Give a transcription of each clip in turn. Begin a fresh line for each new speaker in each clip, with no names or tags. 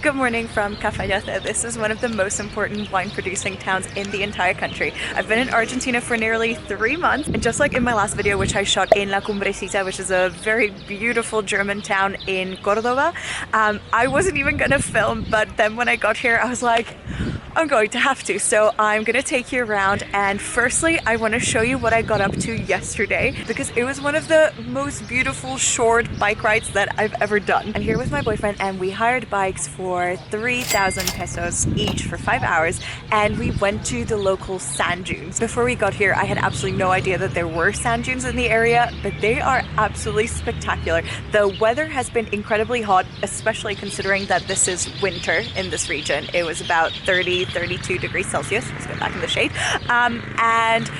Good morning from Cafayate. This is one of the most important wine producing towns in the entire country. I've been in Argentina for nearly 3 months, and just like in my last video, which I shot in La Cumbrecita, which is a very beautiful German town in Cordoba, I wasn't even gonna film, but then when I got here I was like, I'm going to have to. So I'm gonna take you around, and firstly I want to show you what I got up to yesterday, because it was one of the most beautiful short bike rides that I've ever done. I'm here with my boyfriend and we hired bikes for 3,000 pesos each for 5 hours, and we went to the local sand dunes. Before we got here I had absolutely no idea that there were sand dunes in the area, but they are absolutely spectacular. The weather has been incredibly hot, especially considering that this is winter in this region. It was about 32 degrees Celsius. Let's go back in the shade. And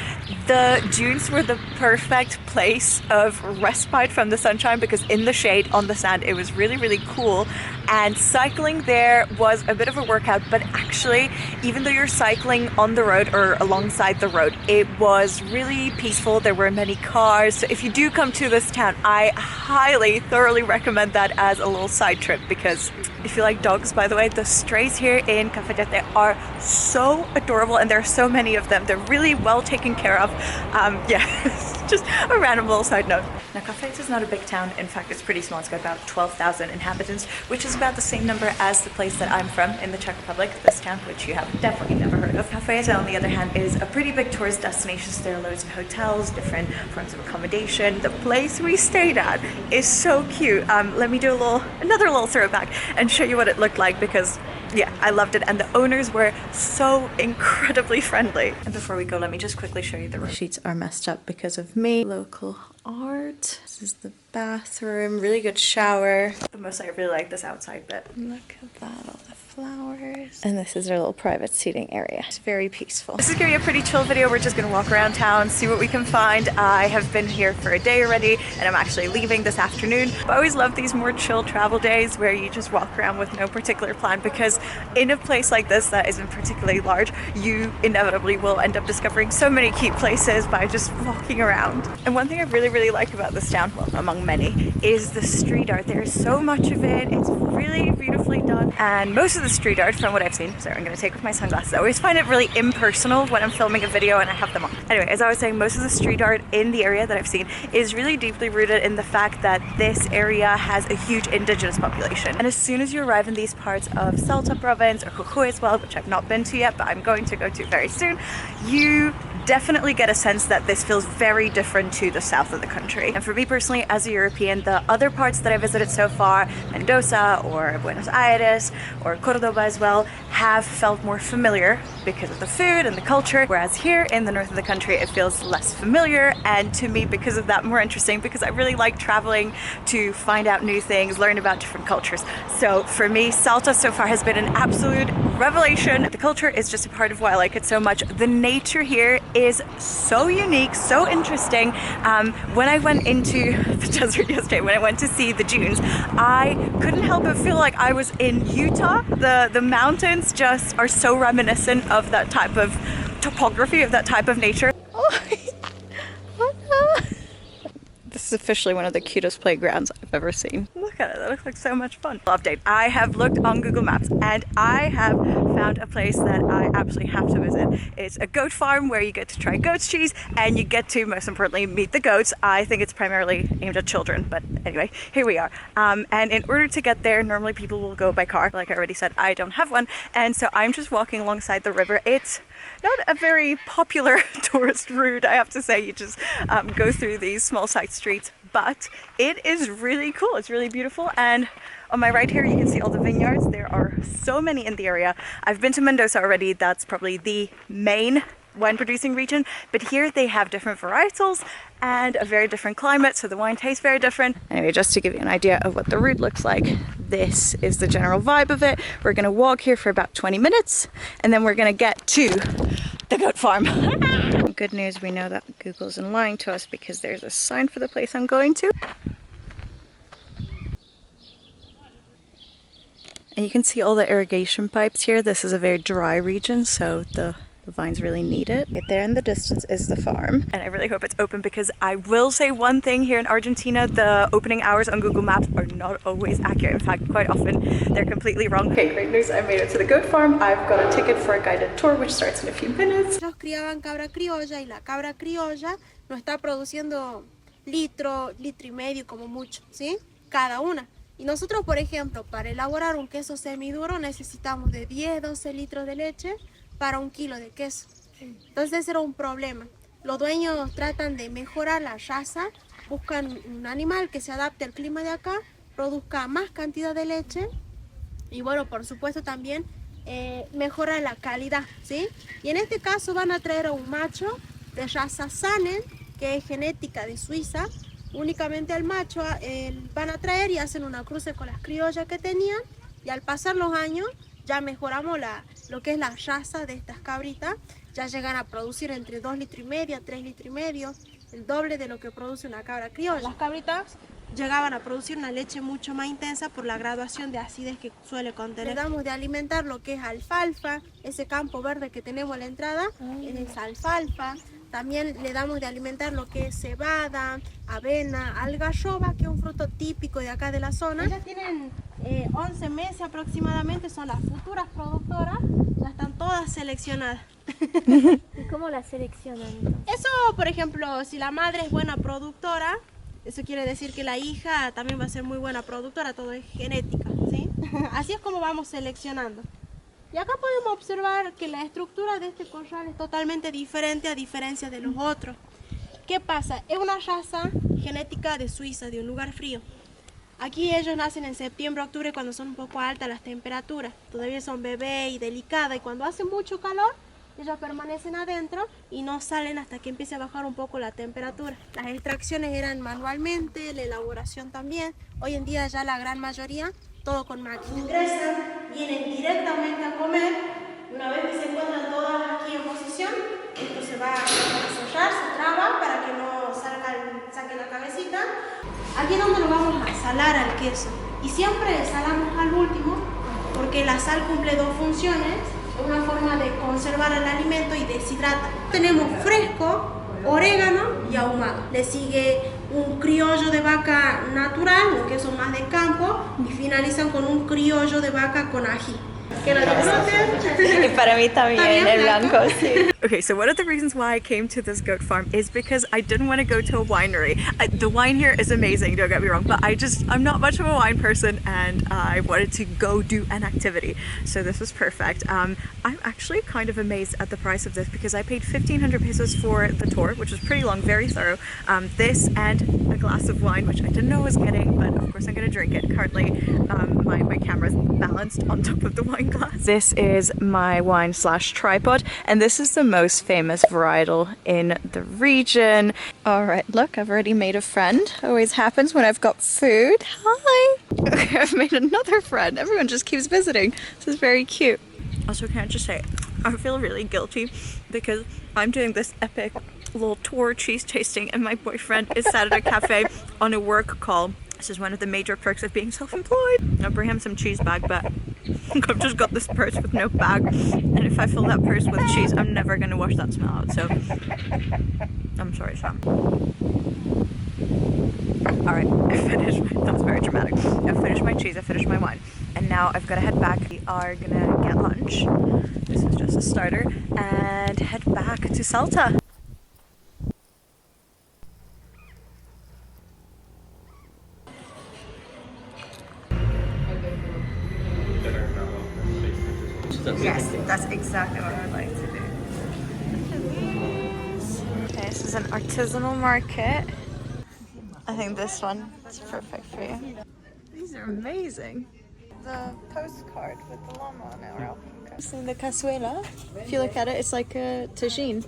the dunes were the perfect place of respite from the sunshine, because in the shade on the sand it was really cool, and cycling there was a bit of a workout, but actually even though you're cycling on the road or alongside the road, it was really peaceful. There were many cars, so if you do come to this town, I thoroughly recommend that as a little side trip. Because if you like dogs, by the way, the strays here in Cafayate are so adorable, and there are so many of them. They're really well taken care of. Yeah, just a random little side note. Now, Cafayate is not a big town. In fact, it's pretty small. It's got about 12,000 inhabitants, which is about the same number as the place that I'm from in the Czech Republic, this town, which you have definitely never heard of. Cafayate, on the other hand, is a pretty big tourist destination. So there are loads of hotels, different forms of accommodation. The place we stayed at is so cute. Let me do another little throwback and show you what it looked like, because yeah, I loved it, and the owners were so incredibly friendly. And before we go, let me just quickly show you the room. The sheets are messed up because of me. Local art. This is the bathroom. Really good shower. But mostly I really like this outside bit. Look at that, all the flowers. And this is our little private seating area. It's very peaceful. This is gonna be a pretty chill video. We're just gonna walk around town, see what we can find. I have been here for a day already, and I'm actually leaving this afternoon. I always love these more chill travel days where you just walk around with no particular plan, because in a place like this that isn't particularly large, you inevitably will end up discovering so many cute places by just walking around. And one thing I really like about this town, well, among many, is the street art. There's so much of it. It's really beautifully done, and most of the street art, from what I've seen, sorry, I'm going to take off my sunglasses. I always find it really impersonal when I'm filming a video and I have them on. Anyway, as I was saying, most of the street art in the area that I've seen is really deeply rooted in the fact that this area has a huge indigenous population. And as soon as you arrive in these parts of Salta province, or Jujuy as well, which I've not been to yet, but I'm going to go to very soon, you definitely get a sense that this feels very different to the south of the country. And for me personally, as a European, the other parts that I visited so far, Mendoza or Buenos Aires or Cordoba as well, have felt more familiar because of the food and the culture, whereas here in the north of the country it feels less familiar, and to me, because of that, more interesting, because I really like traveling to find out new things, learn about different cultures. So for me, Salta so far has been an absolute revelation. The culture is just a part of why I like it so much. The nature here is so unique, so interesting. When I went into the desert yesterday, when I went to see the dunes, I couldn't help but feel like I was in Utah. The mountains just are so reminiscent of that type of topography, of that type of nature. Oh, what the? This is officially one of the cutest playgrounds I've ever seen. Look at it, that looks like so much fun. Update, I have looked on Google Maps and I have found a place that I absolutely have to visit. It's a goat farm where you get to try goat's cheese, and you get to, most importantly, meet the goats. I think it's primarily aimed at children, but anyway, here we are. And in order to get there, normally people will go by car. Like I already said, I don't have one, and so I'm just walking alongside the river. It's not a very popular tourist route, I have to say. You just go through these small side streets, but it is really cool. It's really beautiful. And on my right here, you can see all the vineyards. There are so many in the area. I've been to Mendoza already. That's probably the main wine producing region, but here they have different varietals and a very different climate, so the wine tastes very different. Anyway, just to give you an idea of what the route looks like, this is the general vibe of it. We're gonna walk here for about 20 minutes, and then we're gonna get to the goat farm. Good news, we know that Google isn't lying to us, because there's a sign for the place I'm going to. And you can see all the irrigation pipes here. This is a very dry region, so the The vines really need it. Right there in the distance is the farm. And I really hope it's open because I will say one thing here in Argentina, the opening hours on Google Maps are not always accurate. In fact, quite often they're completely wrong. Okay, great news. I made it to the goat farm. I've got a ticket for a guided tour, which starts in a few minutes.
Ellos criaban cabra criolla y la cabra criolla nos está produciendo litro y medio como mucho, ¿sí? Cada una. Y nosotros, por ejemplo, para elaborar un queso semiduro necesitamos de 10-12 litros de leche para 1 kilo de queso. Entonces ese era un problema. Los dueños tratan de mejorar la raza, buscan un animal que se adapte al clima de acá, produzca más cantidad de leche y bueno, por supuesto también mejora la calidad, ¿sí? Y en este caso van a traer a un macho de raza Sanen, que es genética de Suiza. Únicamente al macho van a traer y hacen una cruce con las criollas que tenían y al pasar los años ya mejoramos lo que es la raza de estas cabritas. Ya llegan a producir entre 2 litros y medio a 3 litros y medio, el doble de lo que produce una cabra criolla. Las cabritas llegaban a producir una leche mucho más intensa por la graduación de acidez que suele contener. Le damos de alimentar lo que es alfalfa, ese campo verde que tenemos a la entrada, es alfalfa. También le damos de alimentar lo que es cebada, avena, algarroba, que es un fruto típico de acá de la zona. Ellas tienen 11 meses aproximadamente, son las futuras productoras, ya están todas seleccionadas.
¿Y cómo la seleccionan?
Eso, por ejemplo, si la madre es buena productora, eso quiere decir que la hija también va a ser muy buena productora, todo es genética, ¿sí? Así es como vamos seleccionando. Y acá podemos observar que la estructura de este corral es totalmente diferente a diferencia de los otros. ¿Qué pasa? Es una raza genética de Suiza, de un lugar frío. Aquí ellos nacen en septiembre, octubre, cuando son un poco altas las temperaturas. Todavía son bebés y delicadas, y cuando hace mucho calor, ellas permanecen adentro y no salen hasta que empiece a bajar un poco la temperatura. Las extracciones eran manualmente, la elaboración también. Hoy en día ya la gran mayoría, todo con máquina. Ingresan, vienen directamente a comer. Una vez que se encuentran todas aquí en posición, esto se va a cerrar, se traba para que no saque la cabecita. Aquí es donde lo vamos a salar al queso. Y siempre salamos al último porque la sal cumple dos funciones. Es una forma de conservar el alimento y deshidrata. Tenemos fresco, orégano y ahumado. Le sigue un criollo de vaca natural, un queso más de campo, y finalizan con un criollo de vaca con ají. Que lo disfruten.
Y para mí también, el blanco, sí. Okay, so one of the reasons why I came to this goat farm is because I didn't want to go to a winery. The wine here is amazing, don't get me wrong, but I'm not much of a wine person and I wanted to go do an activity. So this was perfect. I'm actually kind of amazed at the price of this because I paid 1,500 pesos for the tour, which was pretty long, very thorough. This and a glass of wine, which I didn't know I was getting, but of course I'm going to drink it. Currently, my camera's balanced on top of the wine glass. This is my wine/tripod, and this is the most famous varietal in the region. All right, look, I've already made a friend. Always happens when I've got food. Hi. Okay, I've made another friend. Everyone just keeps visiting. This is very cute. Also, can I just say, I feel really guilty because I'm doing this epic little tour cheese tasting and my boyfriend is sat at a cafe on a work call. This is one of the major perks of being self-employed. I'll bring him some cheese bag, but I've just got this purse with no bag. And if I fill that purse with cheese, I'm never going to wash that smell out. So, I'm sorry, Sam. Alright, I finished that was very dramatic. I finished my cheese, I finished my wine. And now I've got to head back. We are going to get lunch. This is just a starter. And head back to Salta. Yes, that's exactly what I would like to do. Okay, this is an artisanal market. I think this one is perfect for you. These are amazing. The postcard with the llama on it, or alpaca. In the cazuela, if you look at it, it's like a tagine,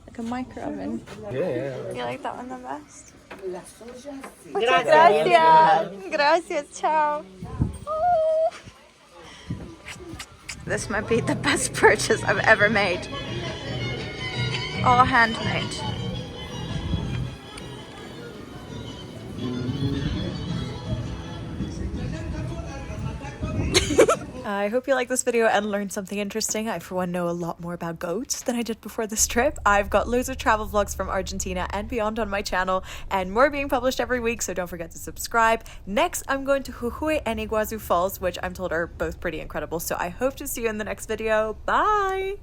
like a micro oven. Yeah. You like that one the best? Muchas gracias. Gracias, ciao. Oh. This might be the best purchase I've ever made. All handmade. I hope you liked this video and learned something interesting. I, for one, know a lot more about goats than I did before this trip. I've got loads of travel vlogs from Argentina and beyond on my channel, and more being published every week, so don't forget to subscribe. Next, I'm going to Jujuy and Iguazu Falls, which I'm told are both pretty incredible, so I hope to see you in the next video. Bye!